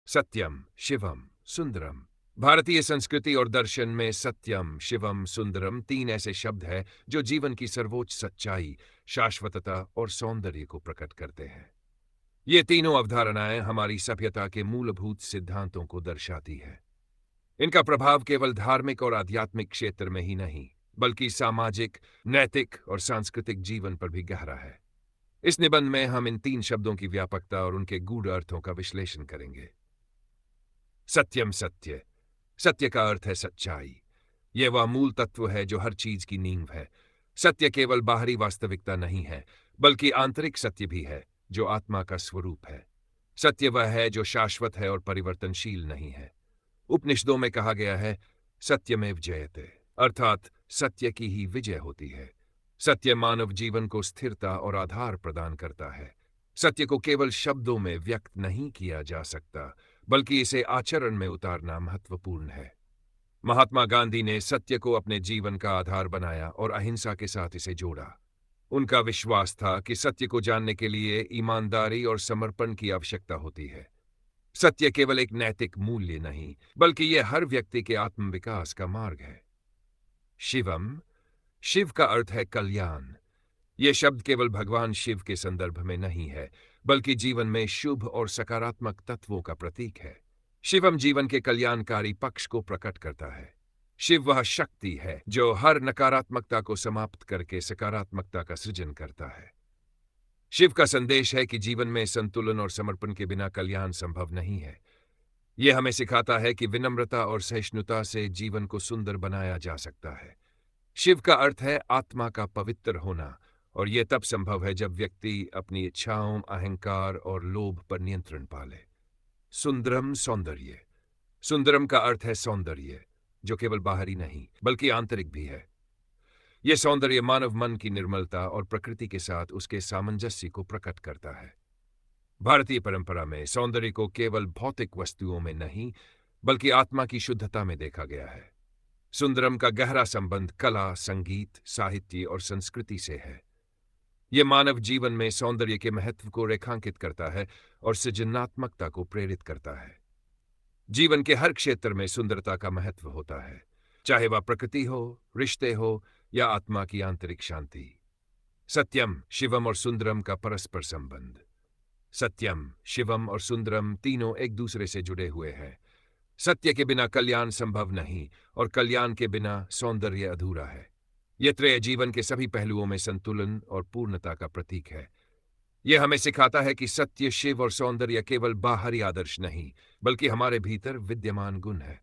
सत्यम, शिवम, सुंदरम। भारतीय संस्कृति और दर्शन में सत्यम, शिवम, सुंदरम तीन ऐसे शब्द हैं जो जीवन की सर्वोच्च सच्चाई, शाश्वतता और सौंदर्य को प्रकट करते हैं। ये तीनों अवधारणाएं हमारी सभ्यता के मूलभूत सिद्धांतों को दर्शाती है। इनका प्रभाव केवल धार्मिक और आध्यात्मिक क्षेत्र में ही नहीं, बल्कि सामाजिक, नैतिक और सांस्कृतिक जीवन पर भी गहरा है। इस निबंध में हम इन तीन शब्दों की व्यापकता और उनके गूढ़ अर्थों का विश्लेषण करेंगे। सत्यम, सत्य। सत्य का अर्थ है सच्चाई। यह वह मूल तत्व है जो हर चीज की नींव है। सत्य केवल बाहरी वास्तविकता नहीं है, बल्कि आंतरिक सत्य भी है, जो आत्मा का स्वरूप है। सत्य वह है जो शाश्वत है और परिवर्तनशील नहीं है। उपनिषदों में कहा गया है, सत्यमेव जयते, अर्थात सत्य की ही विजय होती है। सत्य मानव जीवन को स्थिरता और आधार प्रदान करता है। सत्य को केवल शब्दों में व्यक्त नहीं किया जा सकता, बल्कि इसे आचरण में उतारना महत्वपूर्ण है। महात्मा गांधी ने सत्य को अपने जीवन का आधार बनाया और अहिंसा के साथ इसे जोड़ा। उनका विश्वास था कि सत्य को जानने के लिए ईमानदारी और समर्पण की आवश्यकता होती है। सत्य केवल एक नैतिक मूल्य नहीं, बल्कि यह हर व्यक्ति के आत्मविकास का मार्ग है। शिवम, शिव का अर्थ है कल्याण। यह शब्द केवल भगवान शिव के संदर्भ में नहीं है, बल्कि जीवन में शुभ और सकारात्मक तत्वों का प्रतीक है। शिवम जीवन के कल्याणकारी पक्ष को प्रकट करता है। शिव वह शक्ति है जो हर नकारात्मकता को समाप्त करके सकारात्मकता का सृजन करता है। शिव का संदेश है कि जीवन में संतुलन और समर्पण के बिना कल्याण संभव नहीं है। यह हमें सिखाता है कि विनम्रता और सहिष्णुता से जीवन को सुंदर बनाया जा सकता है। शिव का अर्थ है आत्मा का पवित्र होना, और यह तब संभव है जब व्यक्ति अपनी इच्छाओं, अहंकार और लोभ पर नियंत्रण पाले। सुंदरम, सौंदर्य। सुंदरम का अर्थ है सौंदर्य, जो केवल बाहरी नहीं, बल्कि आंतरिक भी है। यह सौंदर्य मानव मन की निर्मलता और प्रकृति के साथ उसके सामंजस्य को प्रकट करता है। भारतीय परंपरा में सौंदर्य को केवल भौतिक वस्तुओं में नहीं, बल्कि आत्मा की शुद्धता में देखा गया है। सुंदरम का गहरा संबंध कला, संगीत, साहित्य और संस्कृति से है। यह मानव जीवन में सौंदर्य के महत्व को रेखांकित करता है और सृजनात्मकता को प्रेरित करता है। जीवन के हर क्षेत्र में सुंदरता का महत्व होता है, चाहे वह प्रकृति हो, रिश्ते हो या आत्मा की आंतरिक शांति। सत्यम, शिवम और सुंदरम का परस्पर संबंध। सत्यम, शिवम और सुंदरम तीनों एक दूसरे से जुड़े हुए हैं। सत्य के बिना कल्याण संभव नहीं, और कल्याण के बिना सौंदर्य अधूरा है। यह त्रय जीवन के सभी पहलुओं में संतुलन और पूर्णता का प्रतीक है। यह हमें सिखाता है कि सत्य, शिव और सौंदर्य केवल बाहरी आदर्श नहीं, बल्कि हमारे भीतर विद्यमान गुण है।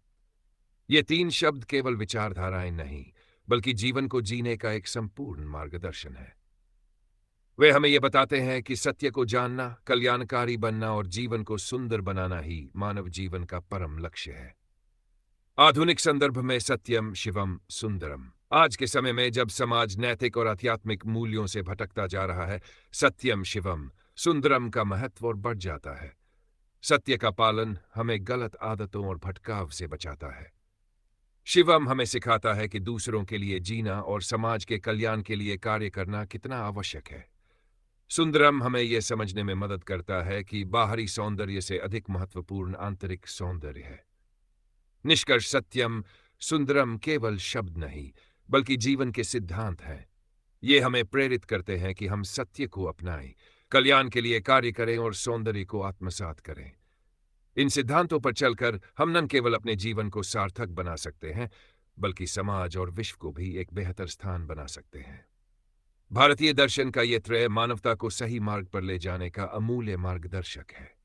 ये तीन शब्द केवल विचारधाराएं नहीं, बल्कि जीवन को जीने का एक संपूर्ण मार्गदर्शन है। वे हमें यह बताते हैं कि सत्य को जानना, कल्याणकारी बनना और जीवन को सुंदर बनाना ही मानव जीवन का परम लक्ष्य है। आधुनिक संदर्भ में सत्यम, शिवम, सुंदरम। आज के समय में जब समाज नैतिक और आध्यात्मिक मूल्यों से भटकता जा रहा है, सत्यम, शिवम, सुंदरम का महत्व और बढ़ जाता है। सत्य का पालन हमें गलत आदतों और भटकाव से बचाता है। शिवम हमें सिखाता है कि दूसरों के लिए जीना और समाज के कल्याण के लिए कार्य करना कितना आवश्यक है। सुंदरम हमें यह समझने में मदद करता है कि बाहरी सौंदर्य से अधिक महत्वपूर्ण आंतरिक सौंदर्य है। निष्कर्ष, सत्यम, सुंदरम केवल शब्द नहीं, बल्कि जीवन के सिद्धांत हैं। ये हमें प्रेरित करते हैं कि हम सत्य को अपनाएं, कल्याण के लिए कार्य करें और सौंदर्य को आत्मसात करें। इन सिद्धांतों पर चलकर हम न केवल अपने जीवन को सार्थक बना सकते हैं, बल्कि समाज और विश्व को भी एक बेहतर स्थान बना सकते हैं। भारतीय दर्शन का ये त्रय मानवता को सही मार्ग पर ले जाने का अमूल्य मार्गदर्शक है।